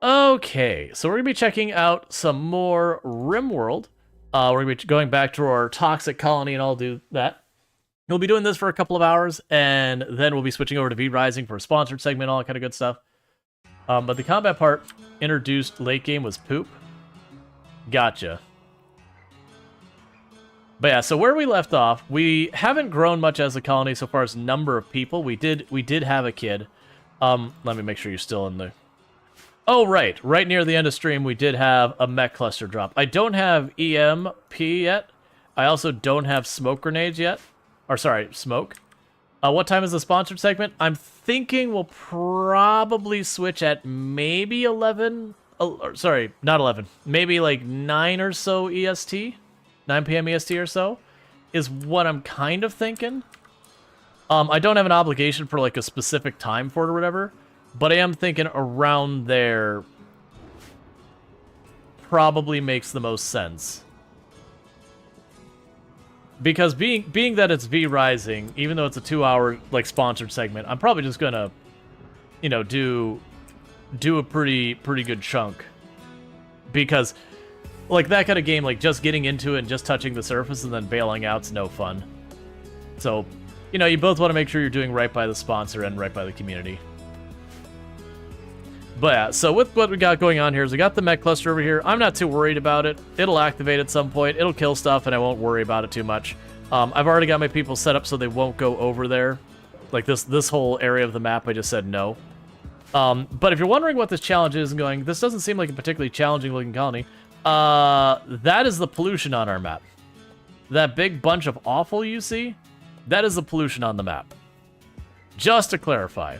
Okay, so we're going to be checking out some more RimWorld. We're going to be going back to our toxic colony and I'll do that. We'll be doing this for a couple of hours, and then we'll be switching over to V-Rising for a sponsored segment, all that kind of good stuff. But the combat part introduced late game was poop. Gotcha. But yeah, so where we left off, we haven't grown much as a colony so far as number of people. We did have a kid. Let me make sure you're still in the... Oh, right. Right near the end of stream, we did have a mech cluster drop. I don't have EMP yet. I also don't have smoke grenades yet. Or, sorry, smoke. What time is the sponsored segment? I'm thinking we'll probably switch at maybe 11... sorry, not 11. Maybe like 9 or so EST. 9 p.m. EST or so. Is what I'm kind of thinking. I don't have an obligation for like a specific time for it or whatever. But I am thinking around there probably makes the most sense. Because being that it's V-Rising, even though it's a 2-hour like sponsored segment, I'm probably just gonna, you know, do a pretty good chunk. Because like that kind of game, like just getting into it and just touching the surface and then bailing out's no fun. So, you know, you both want to make sure you're doing right by the sponsor and right by the community. But yeah, so with what we got going on here is we got the mech cluster over here. I'm not too worried about it. It'll activate at some point. It'll kill stuff, and I won't worry about it too much. I've already got my people set up so they won't go over there. Like this whole area of the map, I just said no. But if you're wondering what this challenge is and going, this doesn't seem like a particularly challenging looking colony, that is the pollution on our map. That big bunch of awful you see, that is the pollution on the map. Just to clarify.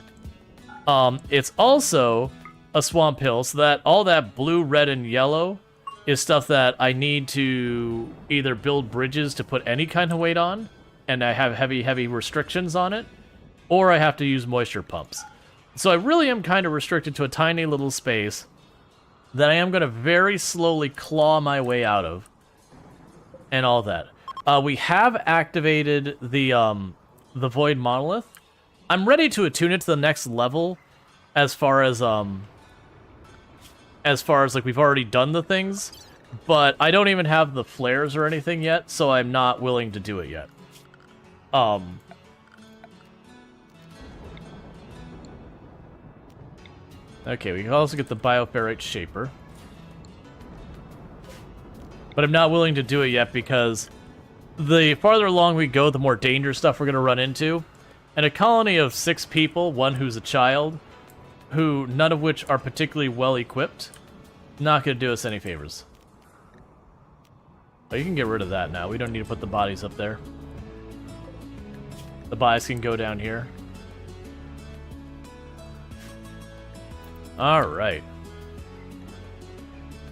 It's also a swamp hill, so that all that blue, red, and yellow is stuff that I need to either build bridges to put any kind of weight on, and I have heavy restrictions on it, or I have to use moisture pumps. So I really am kind of restricted to a tiny little space that I am going to very slowly claw my way out of, and all that. We have activated the Void Monolith. I'm ready to attune it to the next level, as far as like we've already done the things, but I don't even have the flares or anything yet, so I'm not willing to do it yet. Okay, we can also get the Bioferrite Shaper. But I'm not willing to do it yet because the farther along we go, the more dangerous stuff we're going to run into. And a colony of 6 people, one who's a child, who none of which are particularly well equipped, not going to do us any favors. Oh, you can get rid of that now. We don't need to put the bodies up there. The bodies can go down here. Alright.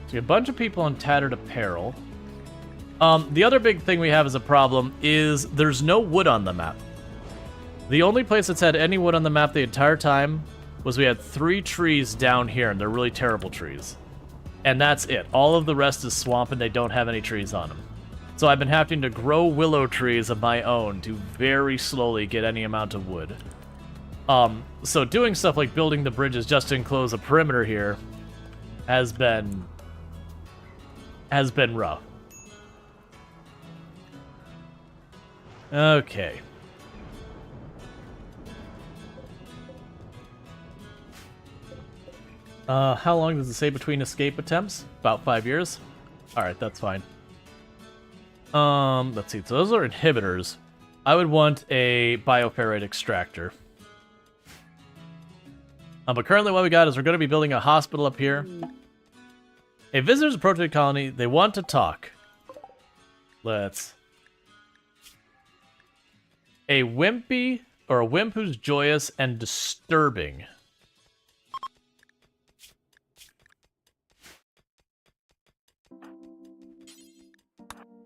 So a bunch of people in tattered apparel. The other big thing we have as a problem is there's no wood on the map. The only place that's had any wood on the map the entire time was we had 3 trees down here, and they're really terrible trees. And that's it. All of the rest is swamp, and they don't have any trees on them. So I've been having to grow willow trees of my own to very slowly get any amount of wood. So doing stuff like building the bridges just to enclose a perimeter here has been rough. Okay. How long does it say between escape attempts? About 5 years. Alright, that's fine. Let's see. So those are inhibitors. I would want a bioferrite extractor. But currently what we got is we're going to be building a hospital up here. A visitor's approach to the colony. They want to talk. Let's... A wimpy, or a wimp who's joyous and disturbing.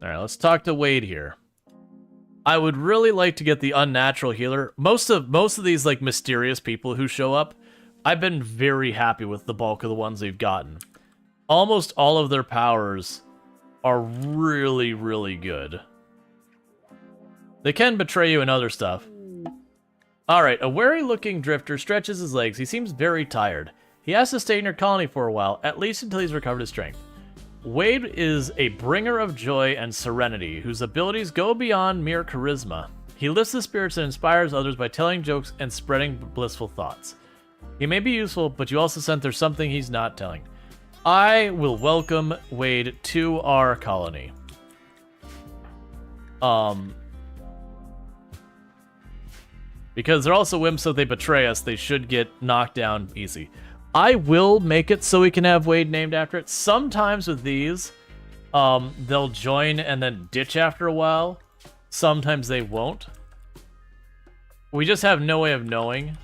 Alright, let's talk to Wade here. I would really like to get the unnatural healer. Most of these like mysterious people who show up, I've been very happy with the bulk of the ones we've gotten. Almost all of their powers are really, really good. They can betray you and other stuff. Alright, a wary-looking drifter stretches his legs. He seems very tired. He has to stay in your colony for a while, at least until he's recovered his strength. Wade is a bringer of joy and serenity, whose abilities go beyond mere charisma. He lifts the spirits and inspires others by telling jokes and spreading blissful thoughts. He may be useful, but you also sense there's something he's not telling. I will welcome Wade to our colony. Because they're also wimps, so they betray us, they should get knocked down easy. I will make it so we can have Wade named after it. Sometimes with these, they'll join and then ditch after a while. Sometimes they won't. We just have no way of knowing.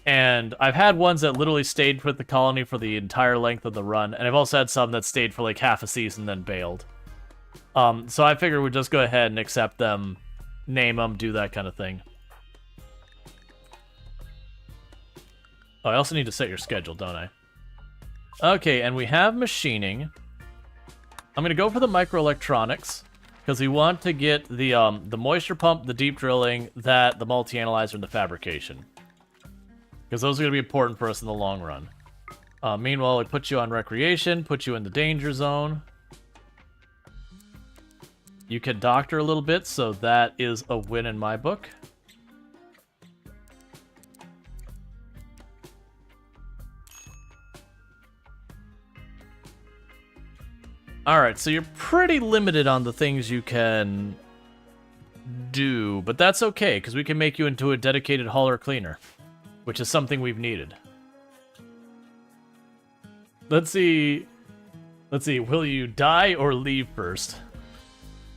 And I've had ones that literally stayed with the colony for the entire length of the run, and I've also had some that stayed for like half a season then bailed. So I figured we'd just go ahead and accept them, name them, do that kind of thing. Oh, I also need to set your schedule, don't I? Okay, and we have machining. I'm gonna go for the microelectronics because we want to get the moisture pump, the deep drilling, the multi-analyzer, and the fabrication. Because those are gonna be important for us in the long run. Meanwhile, we put you on recreation, put you in the danger zone. You can doctor a little bit, so that is a win in my book. Alright, so you're pretty limited on the things you can do, but that's okay, because we can make you into a dedicated hauler cleaner, which is something we've needed. Let's see, will you die or leave first?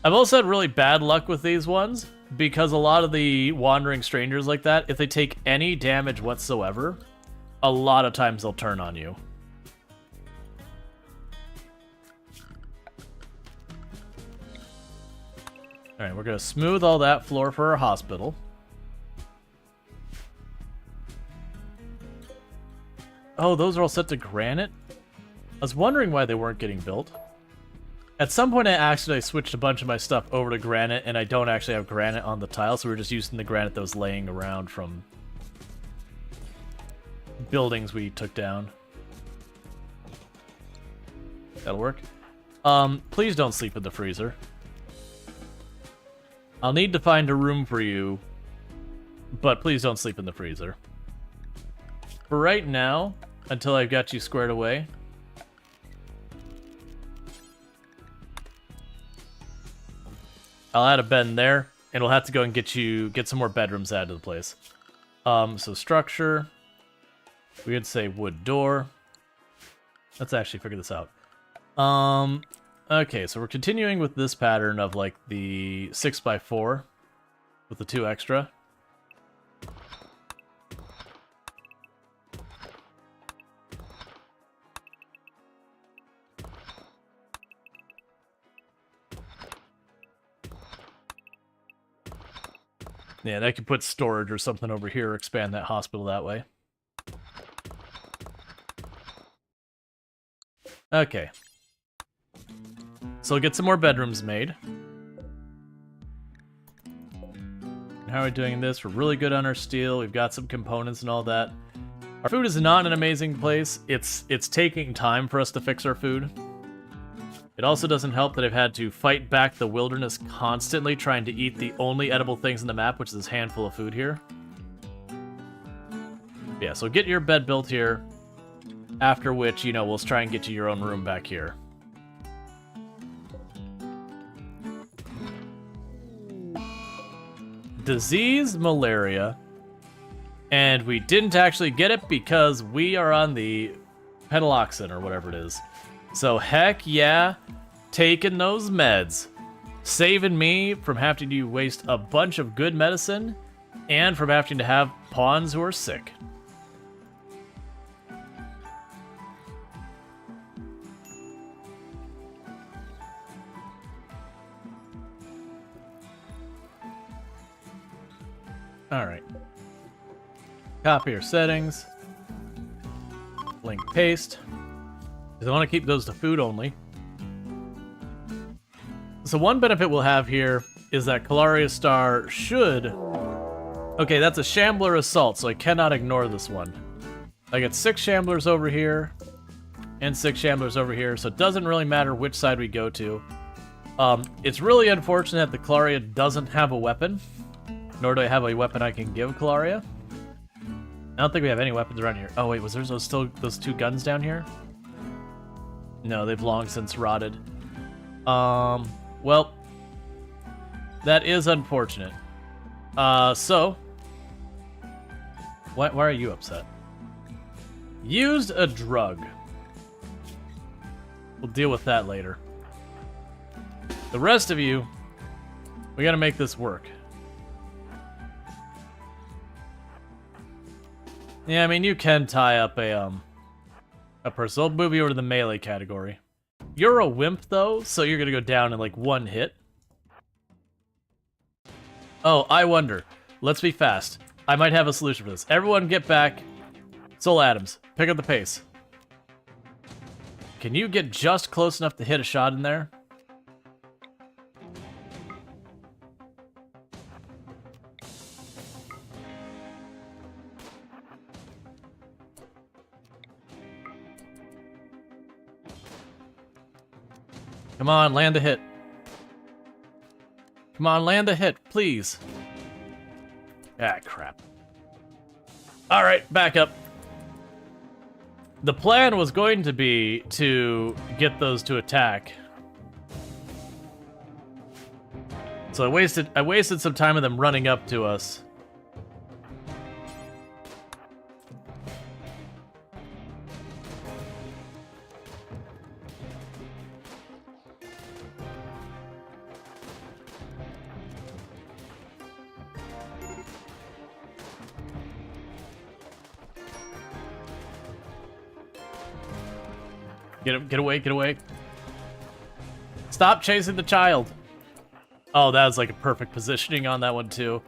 I've also had really bad luck with these ones, because a lot of the wandering strangers like that, if they take any damage whatsoever, a lot of times they'll turn on you. Alright, we're going to smooth all that floor for our hospital. Oh, those are all set to granite? I was wondering why they weren't getting built. At some point I accidentally switched a bunch of my stuff over to granite, and I don't actually have granite on the tile, so we're just using the granite that was laying around from buildings we took down. That'll work. Please don't sleep in the freezer. I'll need to find a room for you, but please don't sleep in the freezer. For right now, until I've got you squared away, I'll add a bed in there, and we'll have to go and get some more bedrooms added to the place. So structure, we would say wood door. Let's actually figure this out. Okay, so we're continuing with this pattern of like the 6x4 with the 2 extra. Yeah, and I could put storage or something over here, or expand that hospital that way. Okay. So we'll get some more bedrooms made. And how are we doing this? We're really good on our steel. We've got some components and all that. Our food is not an amazing place. It's taking time for us to fix our food. It also doesn't help that I've had to fight back the wilderness constantly, trying to eat the only edible things in the map, which is this handful of food here. Yeah, so get your bed built here. After which, you know, we'll try and get you your own room back here. Disease, malaria, and we didn't actually get it because we are on the penaloxin or whatever it is. So heck yeah, taking those meds. Saving me from having to waste a bunch of good medicine and from having to have pawns who are sick. Alright. Copy your settings. Link paste. Because I want to keep those to food only. So one benefit we'll have here is that Calaria Star should... Okay, that's a Shambler Assault, so I cannot ignore this one. I got 6 Shamblers over here and 6 Shamblers over here, so it doesn't really matter which side we go to. It's really unfortunate that the Claria doesn't have a weapon, nor do I have a weapon I can give Claria. I don't think we have any weapons around here. Oh wait, was there still those 2 guns down here? No, they've long since rotted. Well, that is unfortunate. So, why are you upset? Used a drug. We'll deal with that later. The rest of you, we gotta make this work. Yeah, I mean, you can tie up a person. I'll move you over to the melee category. You're a wimp, though, so you're gonna go down in, like, 1 hit. Oh, I wonder. Let's be fast. I might have a solution for this. Everyone get back. Soul Atoms, pick up the pace. Can you get just close enough to hit a shot in there? Come on, land a hit. Come on, land a hit, please. Ah, crap. Alright, back up. The plan was going to be to get those to attack. So I wasted some time of them running up to us. Get away, get away. Stop chasing the child. Oh, that was like a perfect positioning on that one, too.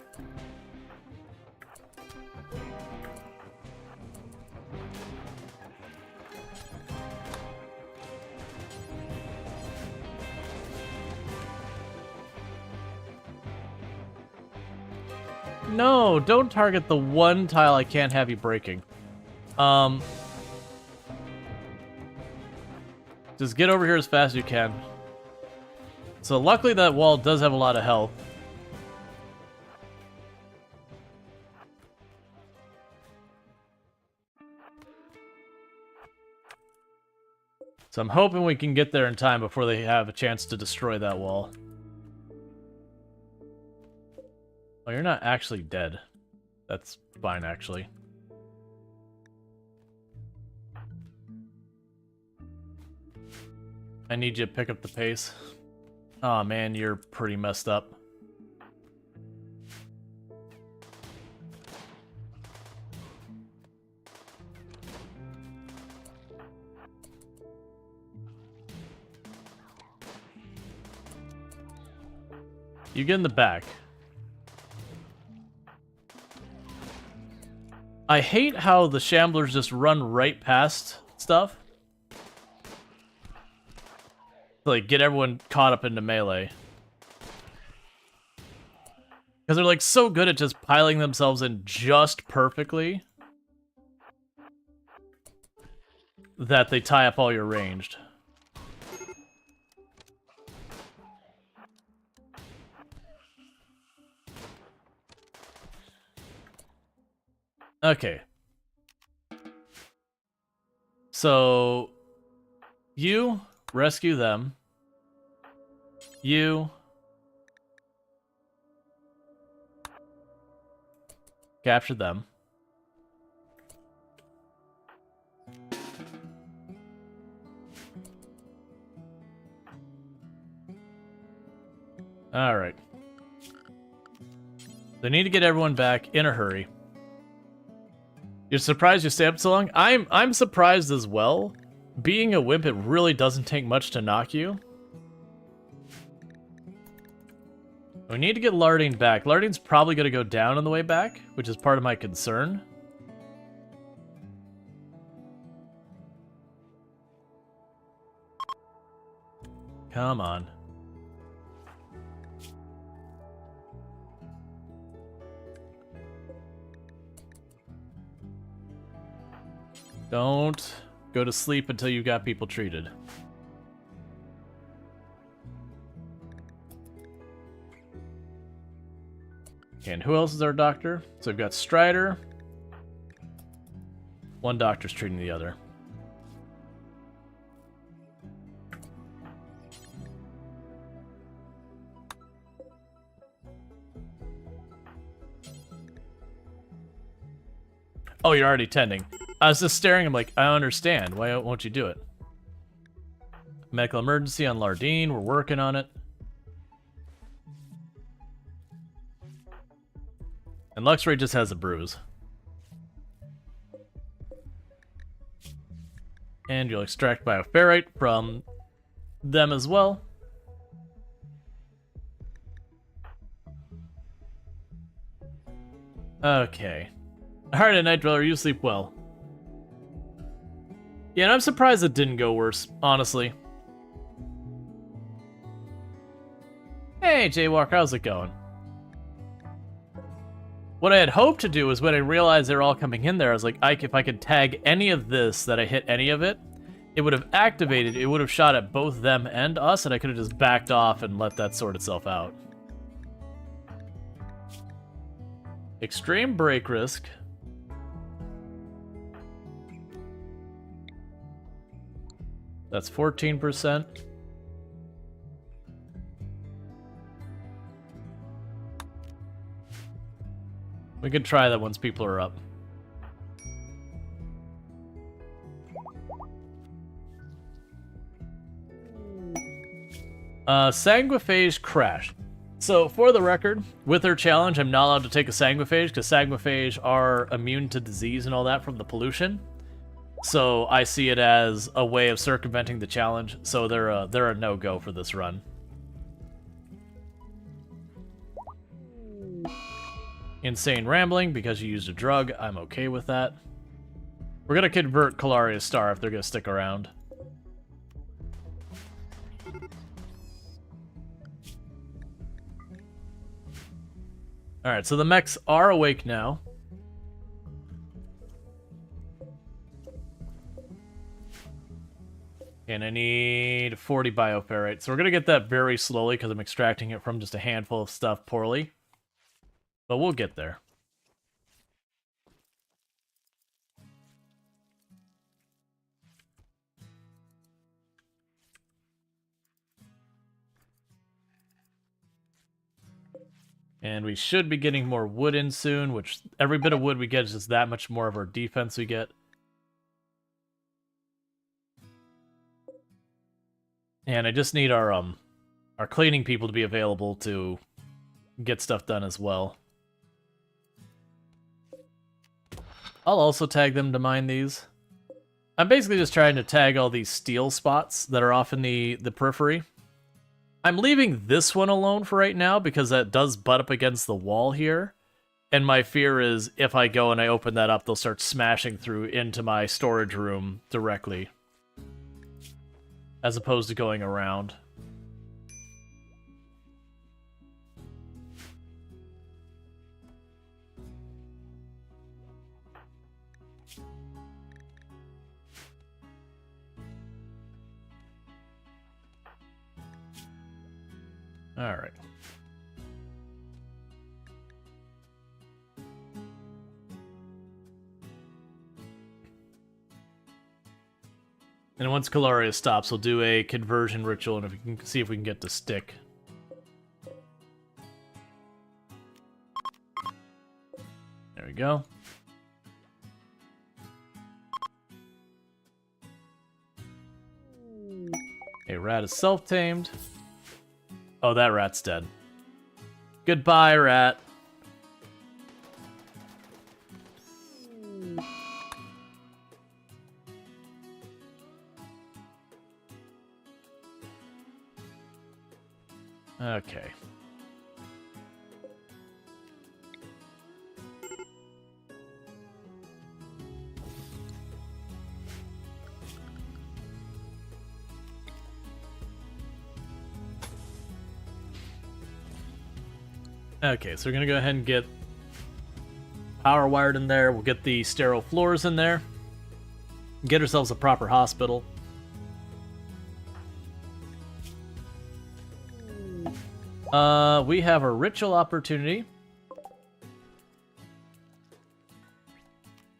No, don't target the one tile I can't have you breaking. Just get over here as fast as you can. So luckily that wall does have a lot of health. So I'm hoping we can get there in time before they have a chance to destroy that wall. Oh, you're not actually dead. That's fine, actually. I need you to pick up the pace. Aw, man, you're pretty messed up. You get in the back. I hate how the Shamblers just run right past stuff. Like, get everyone caught up into melee. Because they're, like, so good at just piling themselves in just perfectly that they tie up all your ranged. Okay. So, you rescue them. You capture them. All right. They need to get everyone back in a hurry. You're surprised you stayed up so long? I'm surprised as well. Being a wimp, it really doesn't take much to knock you. We need to get Lardine back. Lardine's probably going to go down on the way back, which is part of my concern. Come on. Don't go to sleep until you've got people treated. And who else is our doctor? So we've got Strider. One doctor's treating the other. Oh, you're already tending. I was just staring. I'm like, I understand. Why won't you do it? Medical emergency on Lardine. We're working on it. And Luxray just has a bruise. And you'll extract bioferrite from them as well. Okay. Alright, Night Dweller, you sleep well. Yeah, and I'm surprised it didn't go worse, honestly. Hey, Jaywalker, how's it going? What I had hoped to do was when I realized they were all coming in there, I was like, if I could tag any of this, that I hit any of it, it would have activated, it would have shot at both them and us, and I could have just backed off and let that sort itself out. Extreme break risk. That's 14%. We could try that once people are up. Sanguiphage crash. So, for the record, with their challenge, I'm not allowed to take a Sanguiphage, because Sanguiphage are immune to disease and all that from the pollution. So, I see it as a way of circumventing the challenge, so they're a no-go for this run. Insane rambling, because you used a drug, I'm okay with that. We're gonna convert Kalaria's Star if they're gonna stick around. Alright, so the mechs are awake now. And I need 40 bioferrite. So we're gonna get that very slowly because I'm extracting it from just a handful of stuff poorly. But we'll get there. And we should be getting more wood in soon, which every bit of wood we get is just that much more of our defense we get. And I just need our cleaning people to be available to get stuff done as well. I'll also tag them to mine these. I'm basically just trying to tag all these steel spots that are off in the periphery. I'm leaving this one alone for right now because that does butt up against the wall here. And my fear is if I go and I open that up, they'll start smashing through into my storage room directly. As opposed to going around. All right. And once Kalaria stops, we'll do a conversion ritual, and if we can see if we can get to stick. There we go. A rat is self-tamed. Oh, that rat's dead. Goodbye, rat. Okay. Okay, so we're gonna go ahead and get power wired in there. We'll get the sterile floors in there. Get ourselves a proper hospital. We have a ritual opportunity.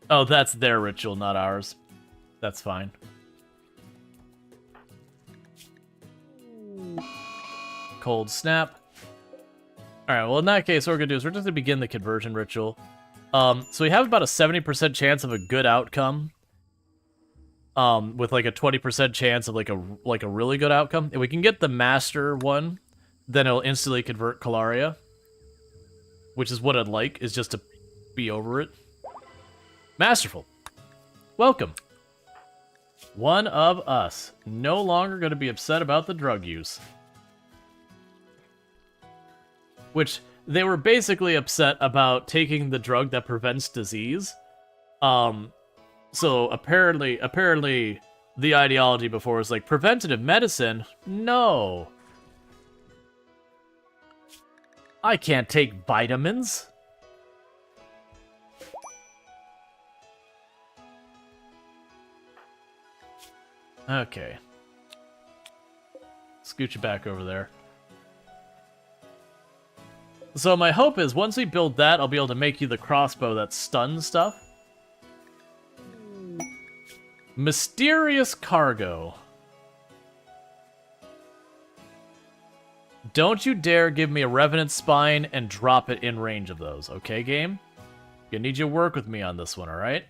Oh, that's their ritual, not ours. That's fine. Cold snap. Alright, well in that case, what we're going to do is we're just going to begin the conversion ritual. So we have about a 70% chance of a good outcome. With like a 20% chance of like a really good outcome. If we can get the master one, then it'll instantly convert Calaria. Which is what I'd like, is just to be over it. Masterful. Welcome. One of us. No longer going to be upset about the drug use. Which, they were basically upset about taking the drug that prevents disease. So apparently the ideology before was like, preventative medicine? No. I can't take vitamins. Okay. Scoot you back over there. So my hope is once we build that, I'll be able to make you the crossbow that stuns stuff. Mysterious cargo. Don't you dare give me a Revenant Spine and drop it in range of those, okay, game? I need you to work with me on this one, alright?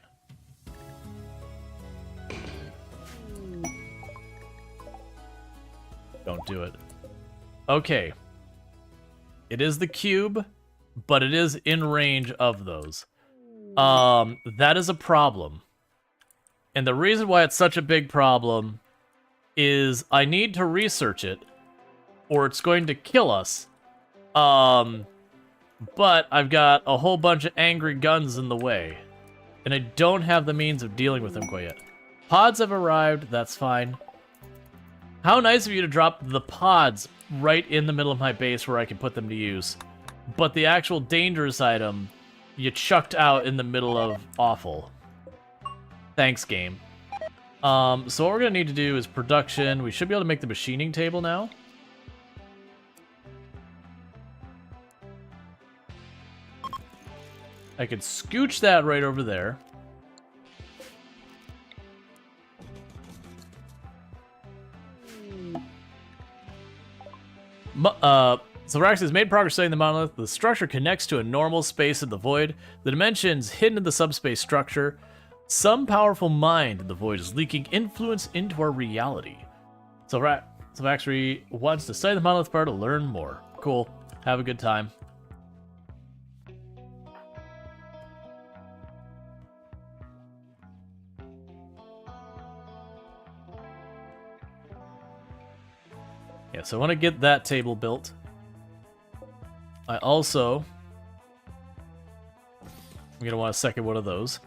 Don't do it. Okay. It is the cube, but it is in range of those. That is a problem. And the reason why it's such a big problem is I need to research it, or it's going to kill us. But I've got a whole bunch of angry guns in the way, and I don't have the means of dealing with them quite yet. Pods have arrived, that's fine. How nice of you to drop the pods right in the middle of my base where I can put them to use. But the actual dangerous item, you chucked out in the middle of awful. Thanks, game. So what we're going to need to do is production. We should be able to make the machining table now. I could scooch that right over there. So Rax has made progress studying the monolith. The structure connects to a normal space in the void. The dimensions hidden in the subspace structure. Some powerful mind in the void is leaking influence into our reality. So Rax wants to study the monolith part to learn more. Cool. Have a good time. Yeah, so I want to get that table built. I'm going to want a second one of those.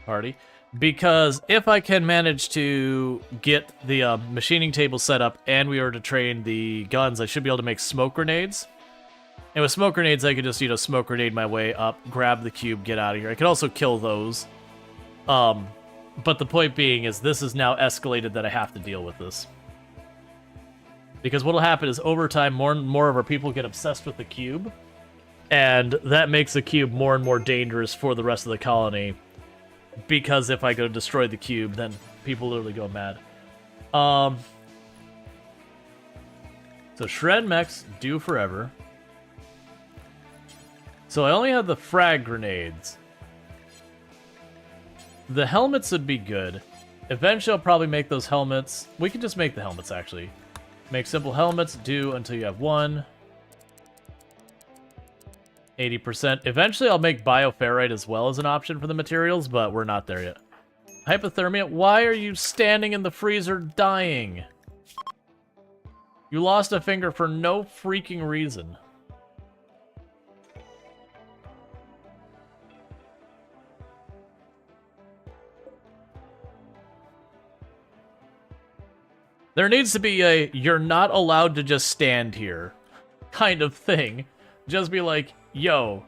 Party. Because if I can manage to get the machining table set up and we are to train the guns, I should be able to make smoke grenades. And with smoke grenades, I could just, smoke grenade my way up, grab the cube, get out of here. I could also kill those. But the point being is this is now escalated that I have to deal with this. Because what'll happen is over time, more and more of our people get obsessed with the cube. And that makes the cube more and more dangerous for the rest of the colony. Because if I go destroy the cube, then people literally go mad. So shred mechs do forever. So I only have the frag grenades. The helmets would be good. Eventually I'll probably make those helmets. We can just make the helmets, actually. Make simple helmets, do until you have one. 80%. Eventually I'll make bioferrite as well as an option for the materials, but we're not there yet. Hypothermia, why are you standing in the freezer dying? You lost a finger for no freaking reason. There needs to be a, you're not allowed to just stand here kind of thing. Just be like, yo,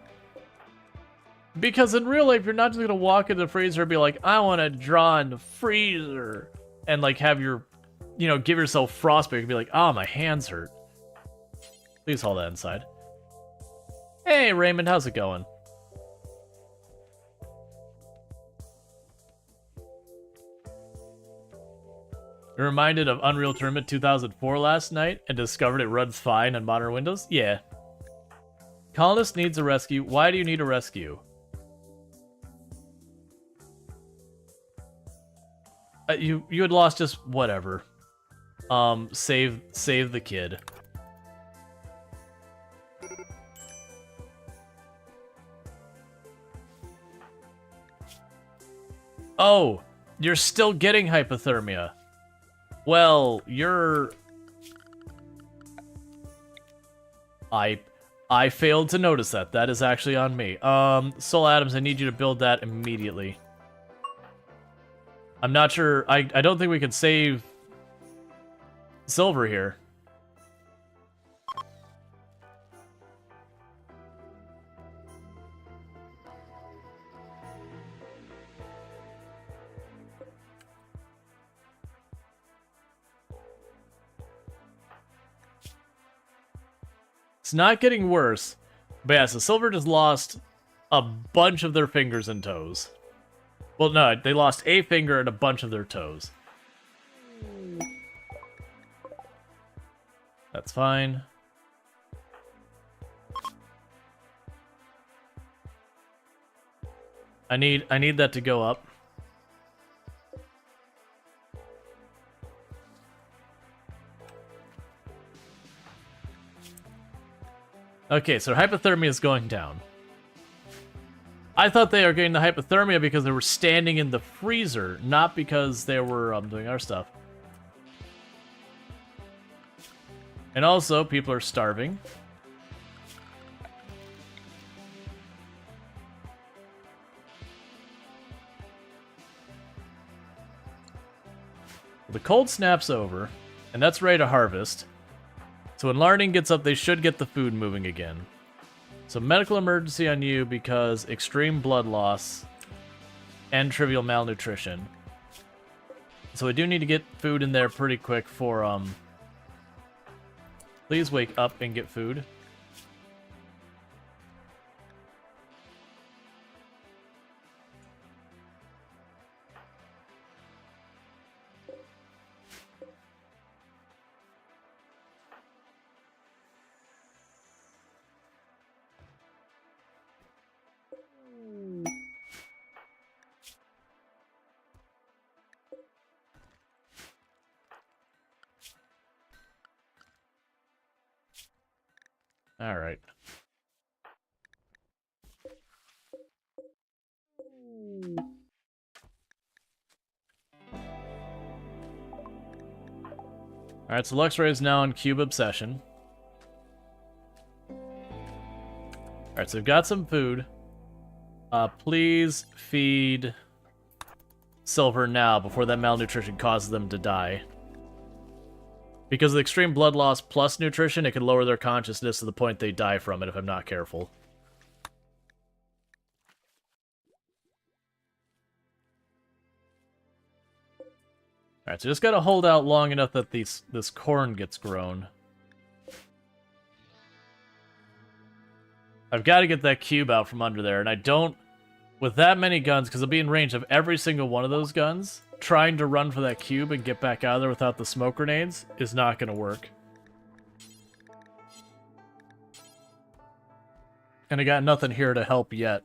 Because in real life, you're not just gonna walk in the freezer and be like, I want to draw in the freezer. And like have your, you know, give yourself frostbite and be like, oh, my hands hurt. Please haul that inside. Hey, Raymond, how's it going? You're reminded of Unreal Tournament 2004 last night and discovered it runs fine on modern Windows? Yeah. Colonist needs a rescue. Why do you need a rescue? You had lost just whatever. Save the kid. Oh, you're still getting hypothermia. Well, you're... I failed to notice that. That is actually on me. Soul Adams, I need you to build that immediately. I'm not sure... I don't think we can save... silver here. It's not getting worse. But yeah, so Silver just lost a bunch of their fingers and toes. Well, no, they lost a finger and a bunch of their toes. That's fine. I need that to go up. Okay, so hypothermia is going down. I thought they were getting the hypothermia because they were standing in the freezer, not because they were doing our stuff. And also, people are starving. The cold snap's over, and that's ready to harvest. So when Larning gets up, they should get the food moving again. So medical emergency on you because extreme blood loss and trivial malnutrition. So we do need to get food in there pretty quick for, Please wake up and get food. All right. All right, so Luxray is now on Cube Obsession. All right, so we've got some food. Please feed Silver now before that malnutrition causes them to die. Because of the extreme blood loss plus nutrition, it can lower their consciousness to the point they die from it if I'm not careful. Alright, so just gotta hold out long enough that this corn gets grown. I've got to get that cube out from under there, and I don't... With that many guns, because I'll be in range of every single one of those guns, trying to run for that cube and get back out of there without the smoke grenades is not going to work. And I got nothing here to help yet.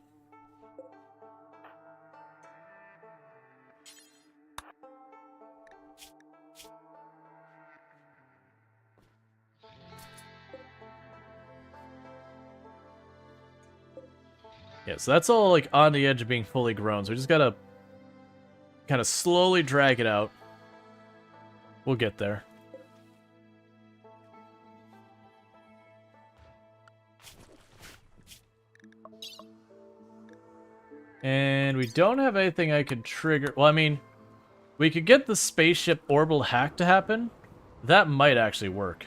Yeah, so that's all like on the edge of being fully grown, so we just gotta kind of slowly drag it out. We'll get there. And we don't have anything I could trigger. Well, I mean, we could get the spaceship orbital hack to happen. That might actually work.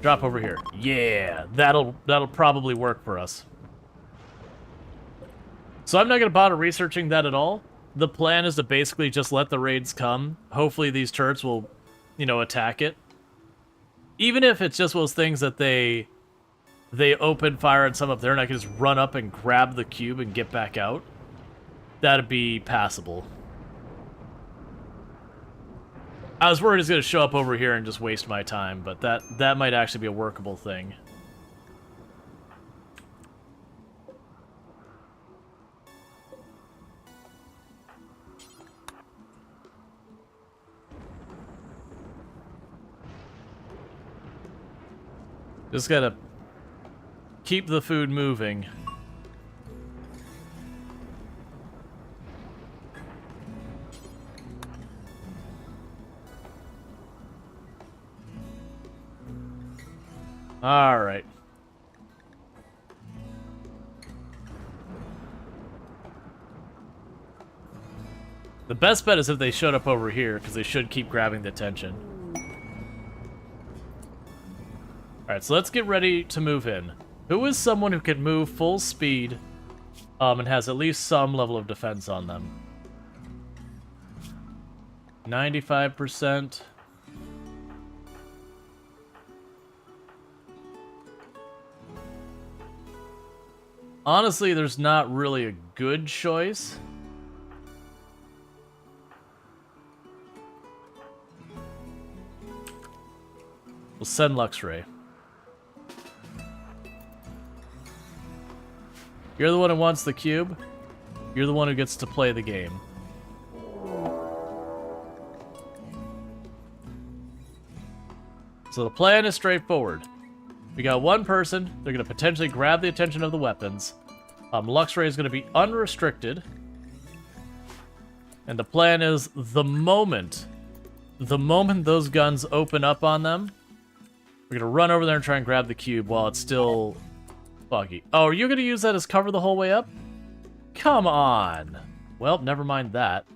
Drop over here. Yeah, that'll probably work for us. So I'm not going to bother researching that at all. The plan is to basically just let the raids come. Hopefully these turrets will, you know, attack it. Even if it's just those things that they open fire on some up there and I can just run up and grab the cube and get back out, that'd be passable. I was worried it's going to show up over here and just waste my time, but that might actually be a workable thing. Just gotta keep the food moving. All right. The best bet is if they showed up over here, because they should keep grabbing the attention. Alright, so let's get ready to move in. Who is someone who can move full speed and has at least some level of defense on them? 95%. Honestly, there's not really a good choice. We'll send Luxray. You're the one who wants the cube. You're the one who gets to play the game. So the plan is straightforward. We got one person. They're going to potentially grab the attention of the weapons. Luxray is going to be unrestricted. And the plan is the moment those guns open up on them, we're going to run over there and try and grab the cube while it's still foggy. Oh, are you going to use that as cover the whole way up? Come on. Well, never mind that.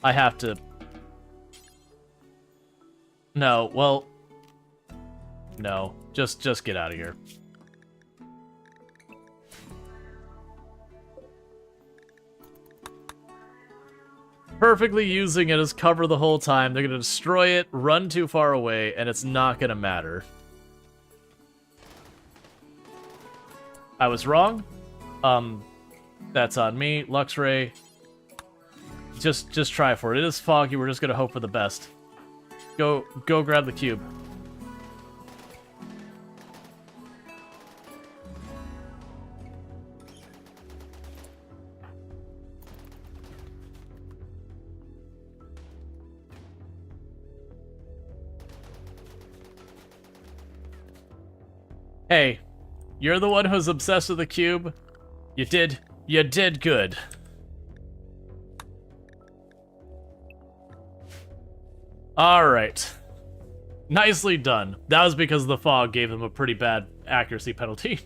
I have to... No, well... No, just get out of here. Perfectly using it as cover the whole time. They're going to destroy it, run too far away, and it's not going to matter. I was wrong. That's on me. Luxray, just try for it. It is foggy. We're just going to hope for the best. Go grab the cube. Hey, you're the one who's obsessed with the cube. You did good. Alright. Nicely done. That was because the fog gave them a pretty bad accuracy penalty.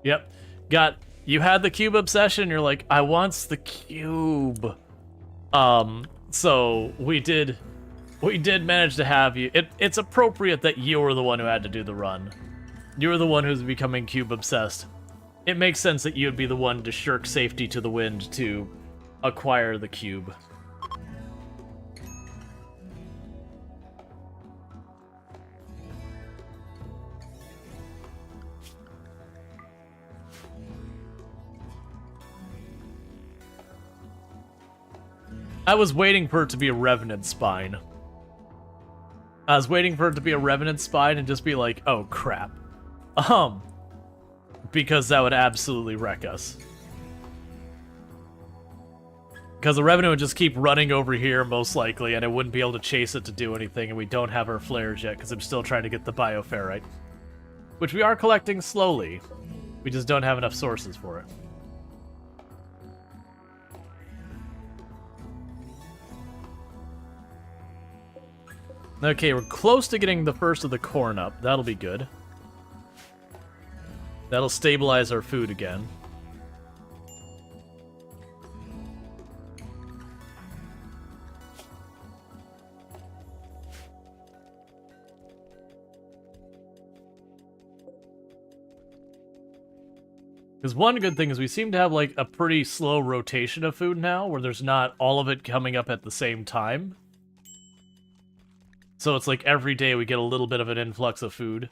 Yep. You had the cube obsession, you're like, I wants the cube. So we did manage to have you. It's appropriate that you were the one who had to do the run. You were the one who's becoming cube obsessed. It makes sense that you would be the one to shirk safety to the wind to acquire the cube. I was waiting for it to be a Revenant Spine. I was waiting for it to be a Revenant Spine and just be like, oh crap. Because that would absolutely wreck us. Because the Revenant would just keep running over here, most likely, and I wouldn't be able to chase it to do anything, and we don't have our flares yet, because I'm still trying to get the Bioferrite. Which we are collecting slowly. We just don't have enough sources for it. Okay, we're close to getting the first of the corn up. That'll be good. That'll stabilize our food again. Because one good thing is we seem to have, like, a pretty slow rotation of food now, where there's not all of it coming up at the same time. So it's like every day we get a little bit of an influx of food.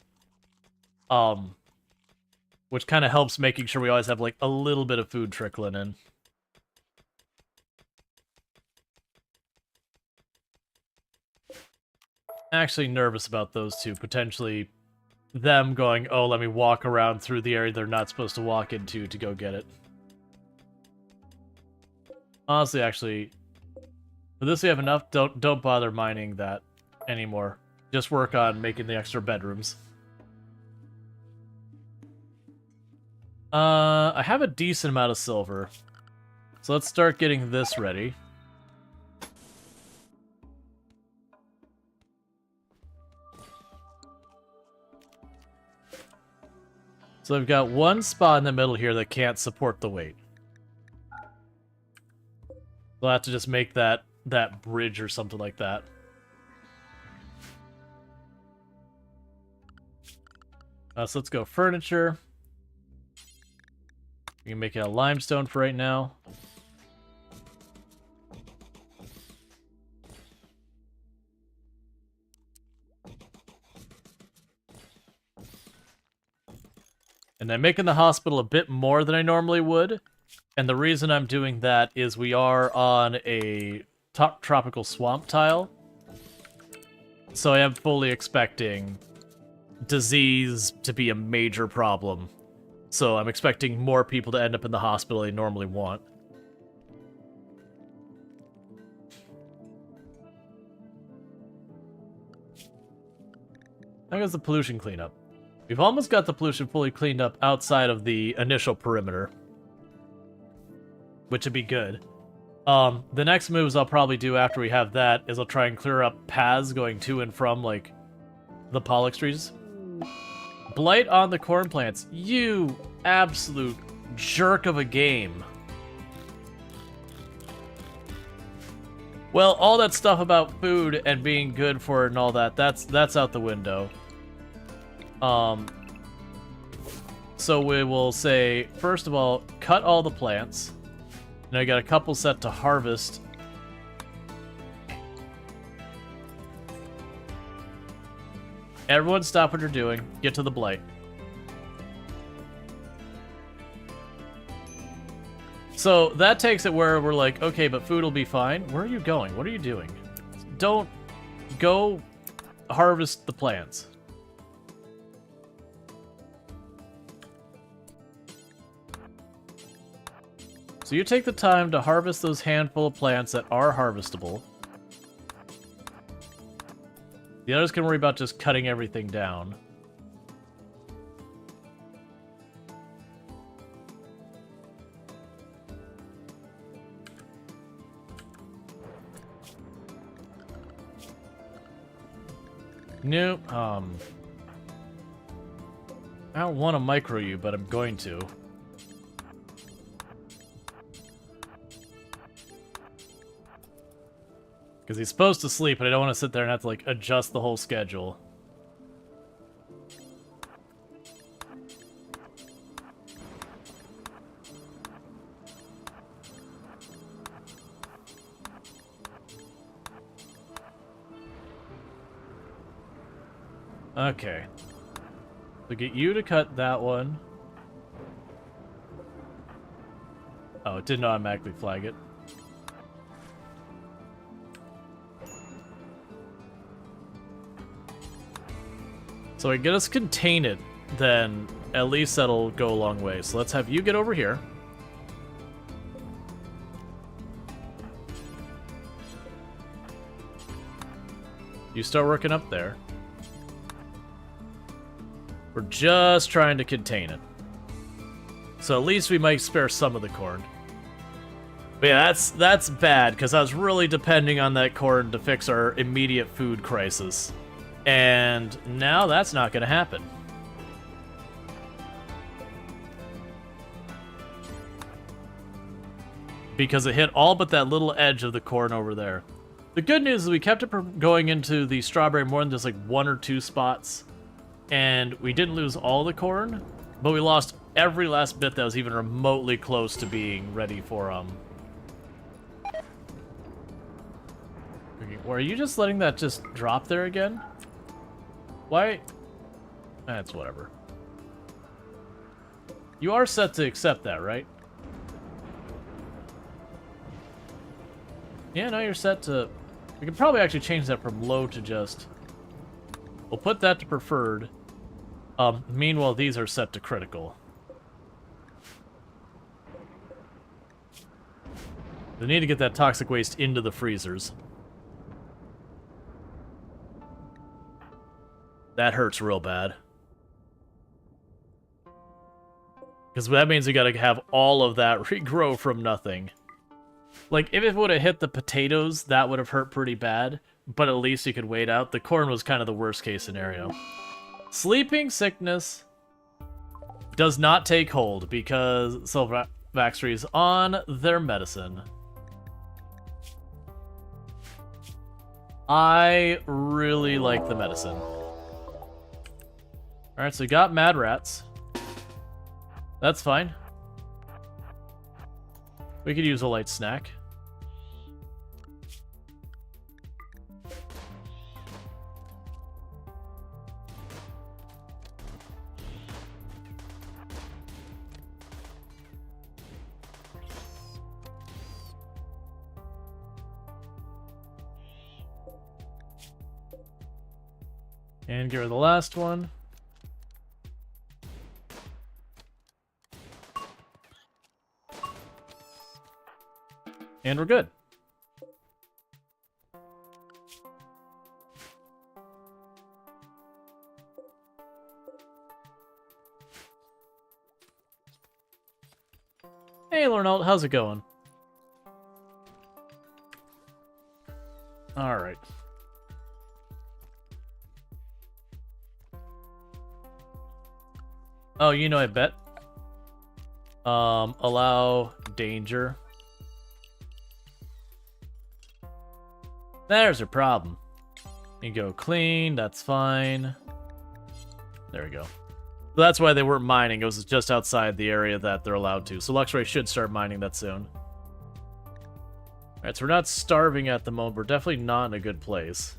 Which kind of helps making sure we always have, like, a little bit of food trickling in. Actually nervous about those two, potentially them going, oh, let me walk around through the area they're not supposed to walk into to go get it. Honestly, actually, for this we have enough. Don't bother mining that anymore. Just work on making the extra bedrooms. I have a decent amount of silver, so let's start getting this ready. So I've got one spot in the middle here that can't support the weight. We'll have to just make that bridge or something like that. So let's go furniture. We can make it a limestone for right now. And I'm making the hospital a bit more than I normally would. And the reason I'm doing that is we are on a tropical swamp tile. So I am fully expecting disease to be a major problem. So I'm expecting more people to end up in the hospital than they normally want. How goes the pollution cleanup? We've almost got the pollution fully cleaned up outside of the initial perimeter, which would be good. The next moves I'll probably do after we have that is I'll try and clear up paths going to and from, like, the pollock trees. Blight on the corn plants. You absolute jerk of a game. Well, all that stuff about food and being good for it and all that, that's out the window. So we will say, first of all, cut all the plants. Now I got a couple set to harvest. Everyone stop what you're doing. Get to the blight. So that takes it where we're like, okay, but food will be fine. Where are you going? What are you doing? Don't go harvest the plants. So you take the time to harvest those handful of plants that are harvestable. The others can worry about just cutting everything down. Nope. I don't want to micro you, but I'm going to. Because he's supposed to sleep, but I don't want to sit there and have to, like, adjust the whole schedule. Okay. So get you to cut that one. Oh, it didn't automatically flag it. So I get us contain it, then at least that'll go a long way. So let's have you get over here. You start working up there. We're just trying to contain it. So at least we might spare some of the corn. But yeah, that's bad, because I was really depending on that corn to fix our immediate food crisis. And now that's not going to happen. Because it hit all but that little edge of the corn over there. The good news is we kept it going into the strawberry more than just like 1 or 2 spots. And we didn't lose all the corn. But we lost every last bit that was even remotely close to being ready for, Or are you just letting that just drop there again? Why? That's whatever. You are set to accept that, right? Yeah, no, you're set to... We can probably actually change that from low to just... We'll put that to preferred. Meanwhile, these are set to critical. We need to get that toxic waste into the freezers. That hurts real bad. Because that means we gotta have all of that regrow from nothing. Like, if it would have hit the potatoes, that would have hurt pretty bad. But at least you could wait out. The corn was kind of the worst case scenario. Sleeping sickness does not take hold because Silvaxry is on their medicine. I really like the medicine. Alright, so we got Mad Rats. That's fine. We could use a light snack. And get rid of the last one. And we're good. Hey, Lornald, how's it going? All right. Oh, you know, I bet. Allow danger. There's a problem. You go clean, that's fine. There we go. So that's why they weren't mining. It was just outside the area that they're allowed to. So Luxray should start mining that soon. Alright, so we're not starving at the moment. We're definitely not in a good place.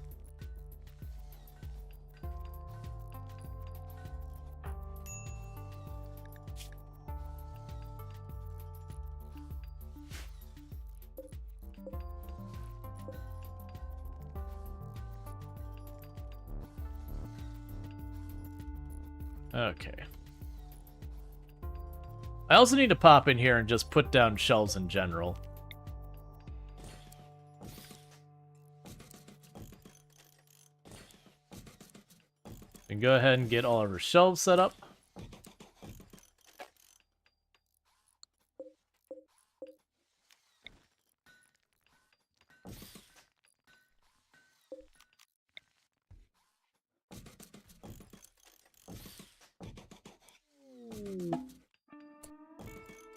Okay. I also need to pop in here and just put down shelves in general. And go ahead and get all of our shelves set up.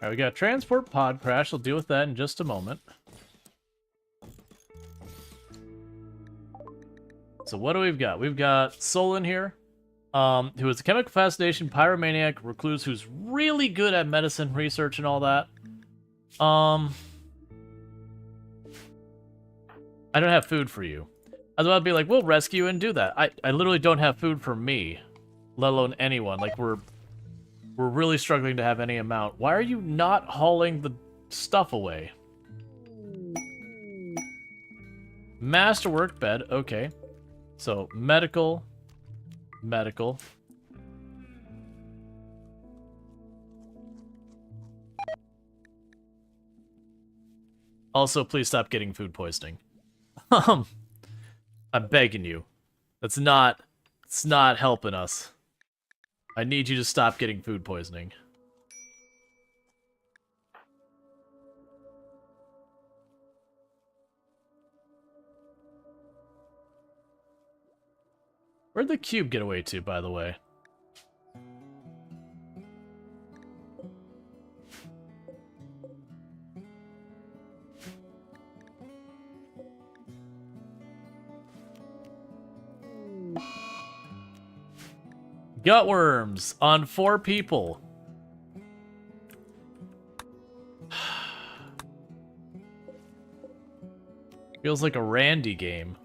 Alright, we got a transport pod crash. We'll deal with that in just a moment. So what do we've got? We've got Solon here, who is a chemical fascination pyromaniac recluse who's really good at medicine research and all that. I don't have food for you. I was about to be like, we'll rescue and do that. I literally don't have food for me, let alone anyone. Like, we're really struggling to have any amount. Why are you not hauling the stuff away? Masterwork bed, okay. So, medical. Also, please stop getting food poisoning. I'm begging you. It's not helping us. I need you to stop getting food poisoning. Where'd the cube get away to, by the way? Gutworms on 4 people. Feels like a Randy game.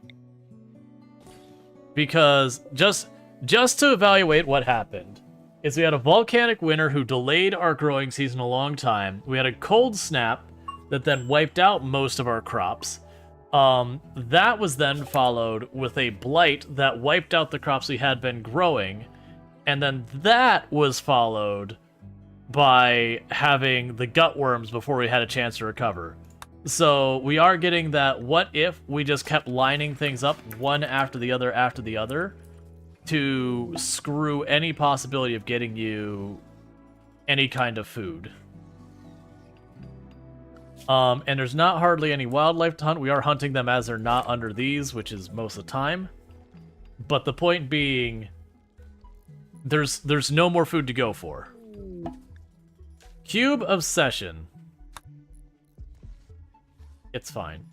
Because just to evaluate what happened, is we had a volcanic winter who delayed our growing season a long time. We had a cold snap that then wiped out most of our crops. That was then followed with a blight that wiped out the crops we had been growing. And then that was followed by having the gutworms before we had a chance to recover. So we are getting that what if we just kept lining things up one after the other to screw any possibility of getting you any kind of food. And there's not hardly any wildlife to hunt. We are hunting them as they're not under these, which is most of the time. But the point being, there's no more food to go for. Cube Obsession. It's fine.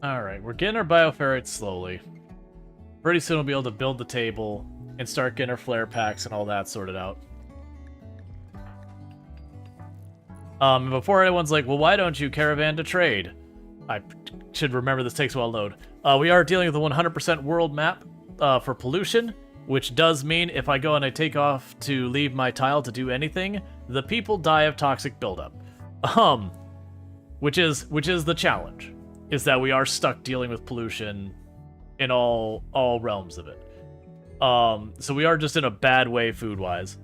Alright, we're getting our bioferrites slowly. Pretty soon we'll be able to build the table and start getting our flare packs and all that sorted out. Before anyone's like, well, why don't you caravan to trade? I should remember this takes a while to load. We are dealing with a 100% world map for pollution, which does mean if I go and I take off to leave my tile to do anything, the people die of toxic buildup. Which is the challenge, is that we are stuck dealing with pollution in all realms of it. So we are just in a bad way food-wise.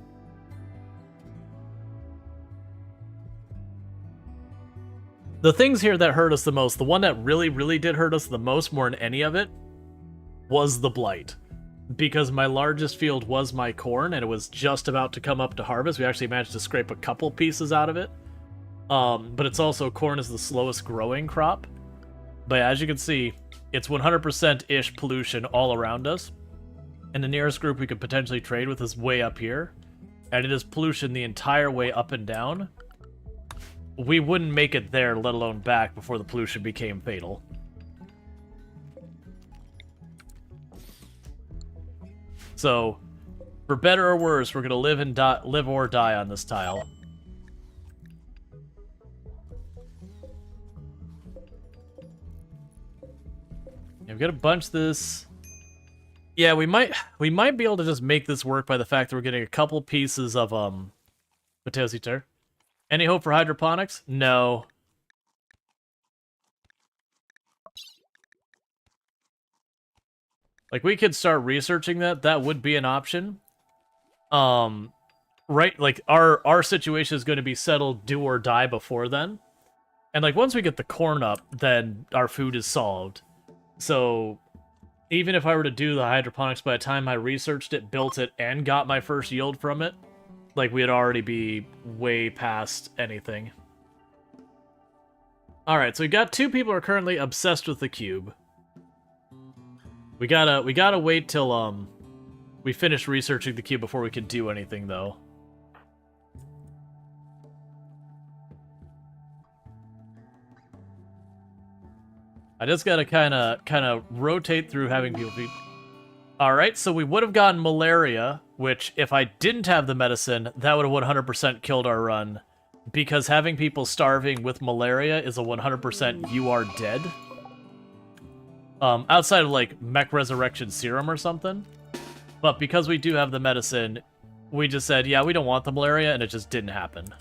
The things here that hurt us the most, the one that really, really did hurt us the most more than any of it, was the blight. Because my largest field was my corn, and it was just about to come up to harvest. We actually managed to scrape a couple pieces out of it. But it's also, corn is the slowest growing crop. But as you can see, it's 100%-ish pollution all around us. And the nearest group we could potentially trade with is way up here. And it is pollution the entire way up and down. We wouldn't make it there, let alone back, before the pollution became fatal. So, for better or worse, we're gonna live or die on this tile. Yeah, we've got to bunch this. Yeah, we might be able to just make this work by the fact that we're getting a couple pieces of potatoes eater. Any hope for hydroponics? No. Like, we could start researching that. That would be an option. Right? Like, our situation is going to be settled, do or die before then. And, like, once we get the corn up, then our food is solved. So, even if I were to do the hydroponics by the time I researched it, built it, and got my first yield from it, like, we'd already be way past anything. Alright, so we got 2 people who are currently obsessed with the cube. We gotta wait till, we finish researching the cube before we can do anything, though. I just gotta kinda rotate through having people be... Alright, so we would have gotten malaria, which, if I didn't have the medicine, that would have 100% killed our run. Because having people starving with malaria is a 100% you are dead. Outside of, like, Mech Resurrection Serum or something. But because we do have the medicine, we just said, yeah, we don't want the malaria, and it just didn't happen.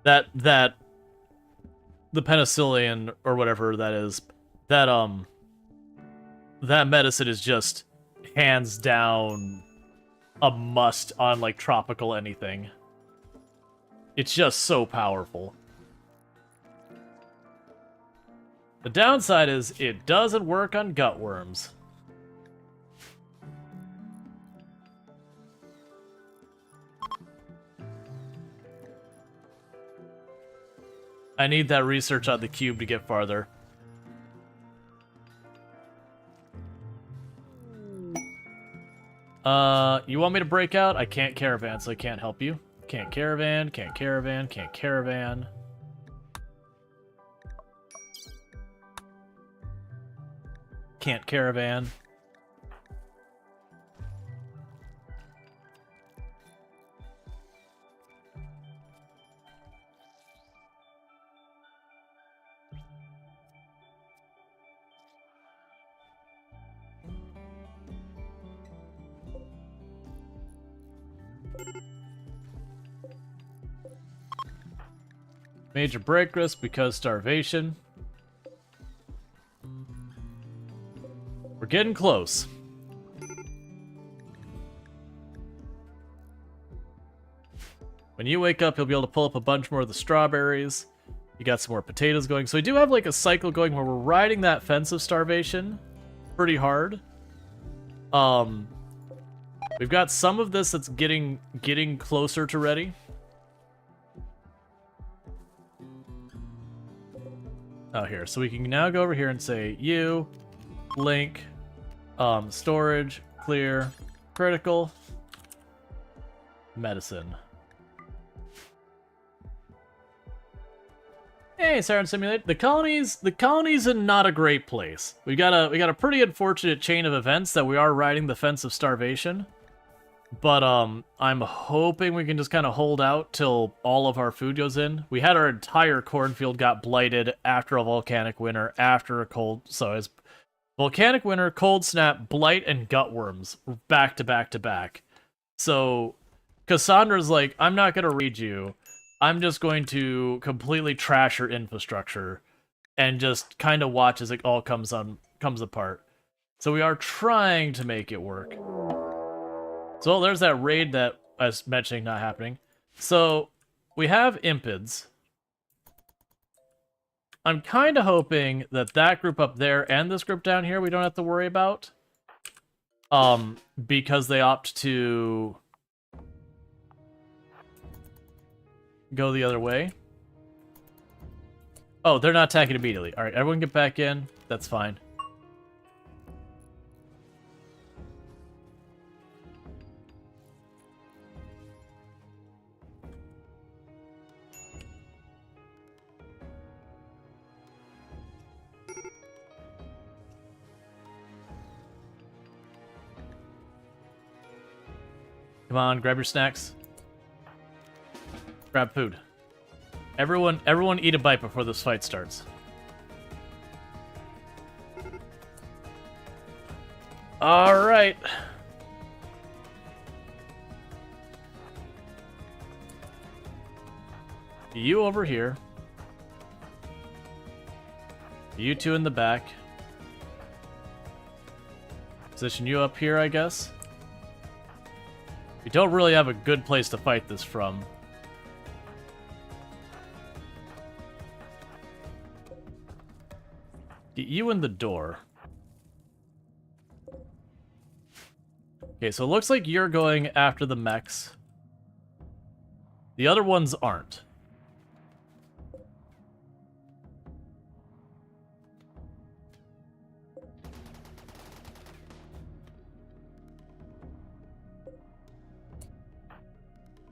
That the penicillin or whatever that is, that medicine is just hands down a must on, like, tropical anything. It's just so powerful. The downside is it doesn't work on gutworms. I need that research on the cube to get farther. You want me to break out? I can't caravan, so I can't help you. Can't caravan, can't caravan, can't caravan. Can't caravan. Major break risk because starvation. We're getting close. When you wake up, you'll be able to pull up a bunch more of the strawberries. You got some more potatoes going. So we do have like a cycle going where we're riding that fence of starvation pretty hard. We've got some of this that's getting closer to ready. Oh, here. So we can now go over here and say you, link, storage, clear, critical, medicine. Hey, Siren Simulator. The colony's in not a great place. We got a pretty unfortunate chain of events that we are riding the fence of starvation. But I'm hoping we can just kind of hold out till all of our food goes in. We had our entire cornfield got blighted after a volcanic winter, after a cold. So it's volcanic winter, cold snap, blight, and gutworms back to back to back. So Cassandra's like, I'm not gonna read you. I'm just going to completely trash your infrastructure and just kind of watch as it all comes apart. So we are trying to make it work. So there's that raid that I was mentioning not happening. So we have impids. I'm kind of hoping that that group up there and this group down here we don't have to worry about. Because they opt to go the other way. Oh, they're not attacking immediately. Alright, everyone get back in. That's fine. Come on, grab your snacks. Grab food. Everyone eat a bite before this fight starts. All right. You over here. You two in the back. Position you up here, I guess. We don't really have a good place to fight this from. Get you in the door. Okay, so it looks like you're going after the mechs. The other ones aren't.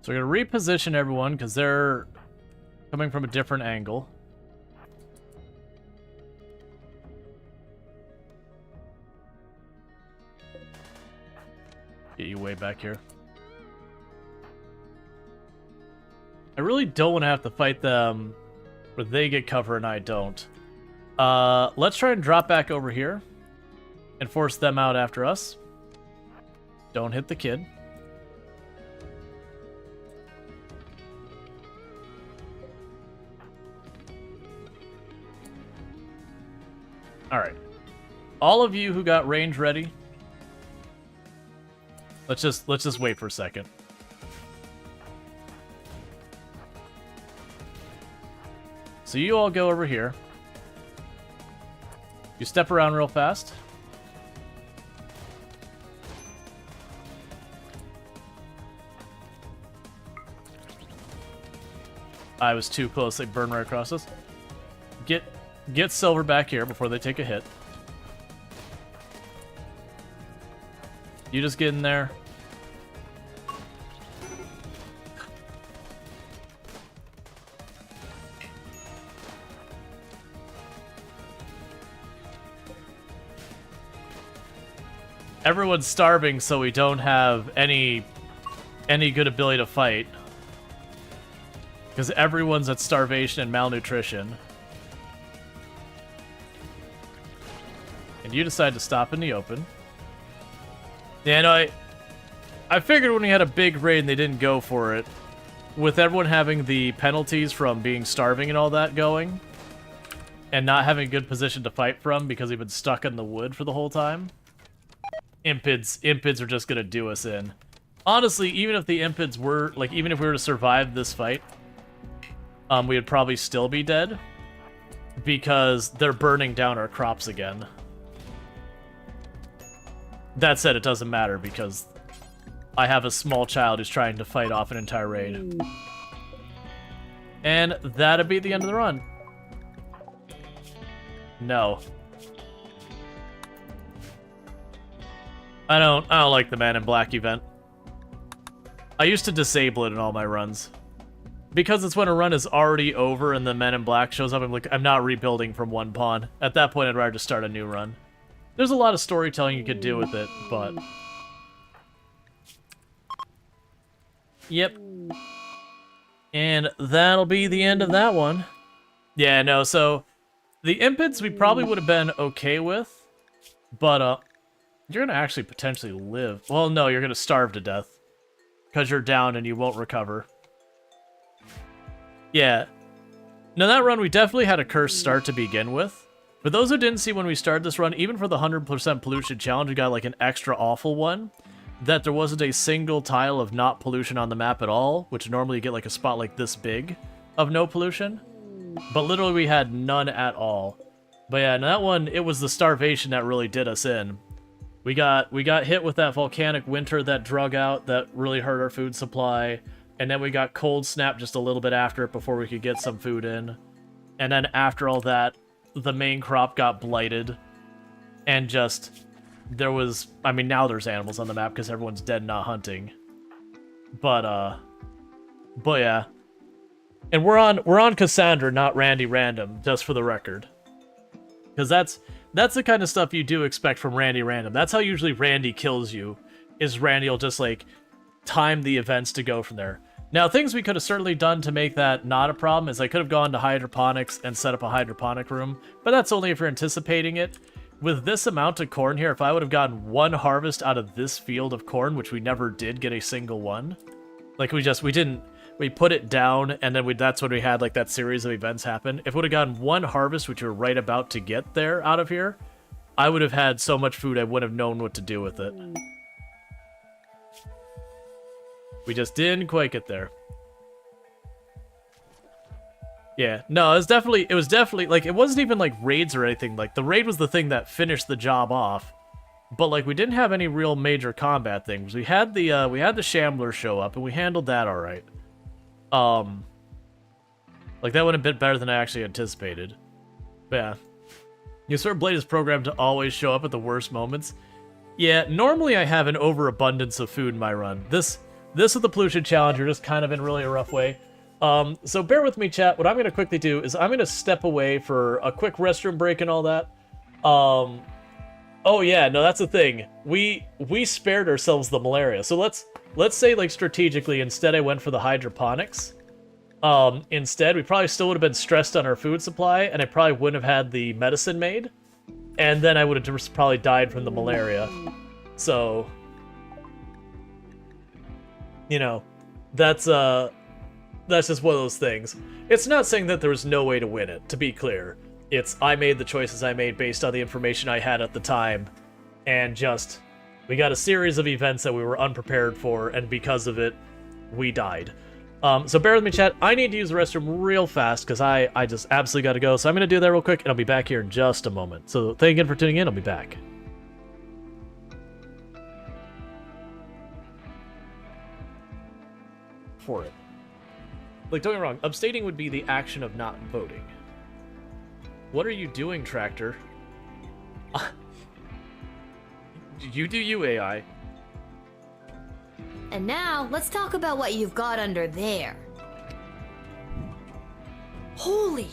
So we're going to reposition everyone because they're coming from a different angle. Get you way back here. I really don't want to have to fight them where they get cover and I don't. Let's try and drop back over here and force them out after us. Don't hit the kid. Alright. All of you who got range ready. Let's just wait for a second. So you all go over here. You step around real fast. I was too close. They burned right across us. Get silver back here before they take a hit. You just get in there. Everyone's starving, so we don't have any good ability to fight. Because everyone's at starvation and malnutrition. And you decide to stop in the open. Yeah, no, I figured when we had a big raid and they didn't go for it, with everyone having the penalties from being starving and all that going, and not having a good position to fight from because we've been stuck in the wood for the whole time, Impids are just gonna do us in. Honestly, even if the Impids were, like, even if we were to survive this fight, we would probably still be dead, because they're burning down our crops again. That said, it doesn't matter, because I have a small child who's trying to fight off an entire raid. And that'd be the end of the run. No. I don't like the Man in Black event. I used to disable it in all my runs. Because it's when a run is already over and the Man in Black shows up, I'm like, I'm not rebuilding from one pawn. At that point, I'd rather just start a new run. There's a lot of storytelling you could do with it, but... Yep. And that'll be the end of that one. Yeah, no, so... The Impids we probably would have been okay with, but, you're gonna actually potentially live. Well, no, you're gonna starve to death. Because you're down and you won't recover. Yeah. Now, that run, we definitely had a cursed start to begin with. For those who didn't see when we started this run, even for the 100% pollution challenge, we got like an extra awful one. That there wasn't a single tile of not pollution on the map at all, which normally you get like a spot like this big of no pollution. But literally we had none at all. But yeah, that one, it was the starvation that really did us in. We got hit with that volcanic winter that drug out, that really hurt our food supply. And then we got cold snap just a little bit after it before we could get some food in. And then after all that, the main crop got blighted. And just, there was, I mean, now there's animals on the map because everyone's dead not hunting. But yeah. And we're on Cassandra, not Randy Random, just for the record. Because that's the kind of stuff you do expect from Randy Random. That's how usually Randy kills you, is Randy will just, like, time the events to go from there. Now, things we could have certainly done to make that not a problem is I could have gone to hydroponics and set up a hydroponic room, but that's only if you're anticipating it. With this amount of corn here, if I would have gotten one harvest out of this field of corn, which we never did get a single one, like we put it down, and then that's when we had like that series of events happen. If we would have gotten one harvest, which we were right about to get there out of here, I would have had so much food I wouldn't have known what to do with it. We just didn't quite get there. Yeah, no, it was definitely, like, it wasn't even, like, raids or anything. Like, the raid was the thing that finished the job off. But, like, we didn't have any real major combat things. We had the Shambler show up, and we handled that alright. Like, that went a bit better than I actually anticipated. But, yeah. You sort of Blade is programmed to always show up at the worst moments. Yeah, normally I have an overabundance of food in my run. This is the pollution challenge. You're just kind of in really a rough way. So bear with me, chat. What I'm going to quickly do is I'm going to step away for a quick restroom break and all that. Oh yeah, no, that's the thing. We spared ourselves the malaria. So let's say, like, strategically, instead I went for the hydroponics. Instead, we probably still would have been stressed on our food supply, and I probably wouldn't have had the medicine made. And then I would have just probably died from the malaria. So, you know, that's just one of those things. It's not saying that there was no way to win it, to be clear. It's, I made the choices I made based on the information I had at the time, and just, we got a series of events that we were unprepared for, and because of it, we died. So bear with me, chat. I need to use the restroom real fast, because I just absolutely got to go, so I'm going to do that real quick, and I'll be back here in just a moment. So thank you again for tuning in. I'll be back. For it. Like, don't get me wrong, abstaining would be the action of not voting. What are you doing, Tractor? You do you, AI. And now, let's talk about what you've got under there. Holy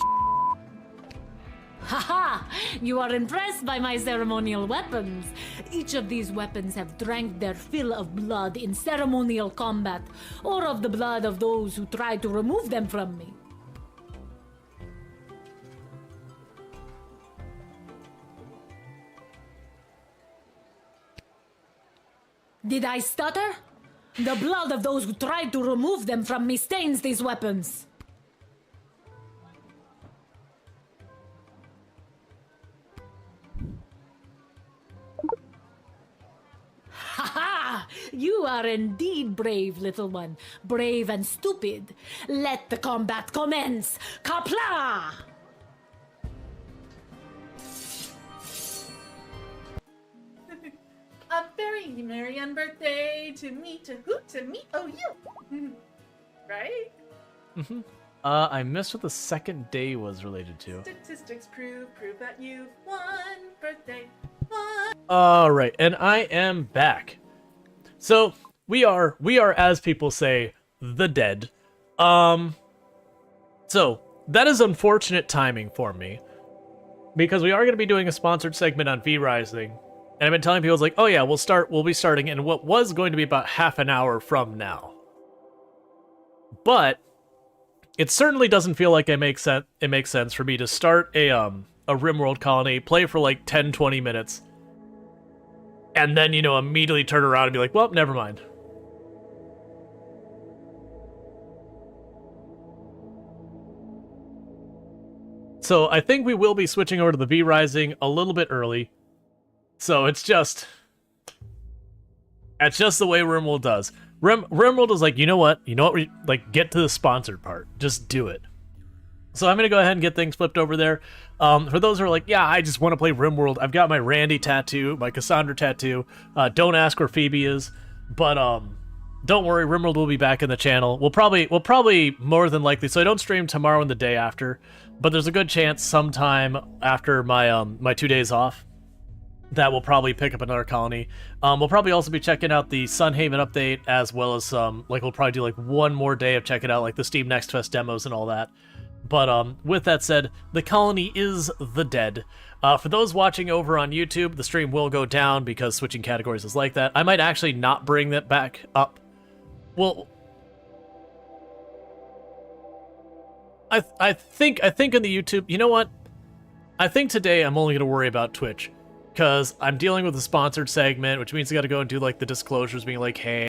Haha! You are impressed by my ceremonial weapons. Each of these weapons have drank their fill of blood in ceremonial combat, or of the blood of those who tried to remove them from me. Did I stutter? The blood of those who tried to remove them from me stains these weapons. Ha! You are indeed brave, little one. Brave and stupid. Let the combat commence. Kapla! A very merry on birthday to me, to who, to me, oh you. Right? Mm-hmm. I missed what the second day was related to. Statistics prove that you've won birthday. Won. Alright, and I am back. So, we are, as people say, the dead. So, that is unfortunate timing for me. Because we are going to be doing a sponsored segment on V-Rising. And I've been telling people, like, oh yeah, we'll be starting in what was going to be about half an hour from now. But it certainly doesn't feel like it makes sense for me to start a RimWorld colony, play for like 10-20 minutes, and then, immediately turn around and be like, well, never mind. So I think we will be switching over to the V-Rising a little bit early. So it's just the way RimWorld does. RimWorld is like, you know what, get to the sponsored part. Just do it. So I'm going to go ahead and get things flipped over there. For those who are like, yeah, I just want to play RimWorld, I've got my Randy tattoo, my Cassandra tattoo. Don't ask where Phoebe is. But don't worry, RimWorld will be back in the channel. We'll probably more than likely, so I don't stream tomorrow and the day after, but there's a good chance sometime after my my 2 days off that we'll probably pick up another colony. We'll probably also be checking out the Sunhaven update, as well as we'll probably do like one more day of checking out like the Steam Next Fest demos and all that. But with that said, the colony is the dead. For those watching over on YouTube, the stream will go down because switching categories is like that. I might actually not bring that back up. Well, I think in the YouTube, you know what? I think today I'm only going to worry about Twitch, because I'm dealing with a sponsored segment, which means I got to go and do like the disclosures being like, hey,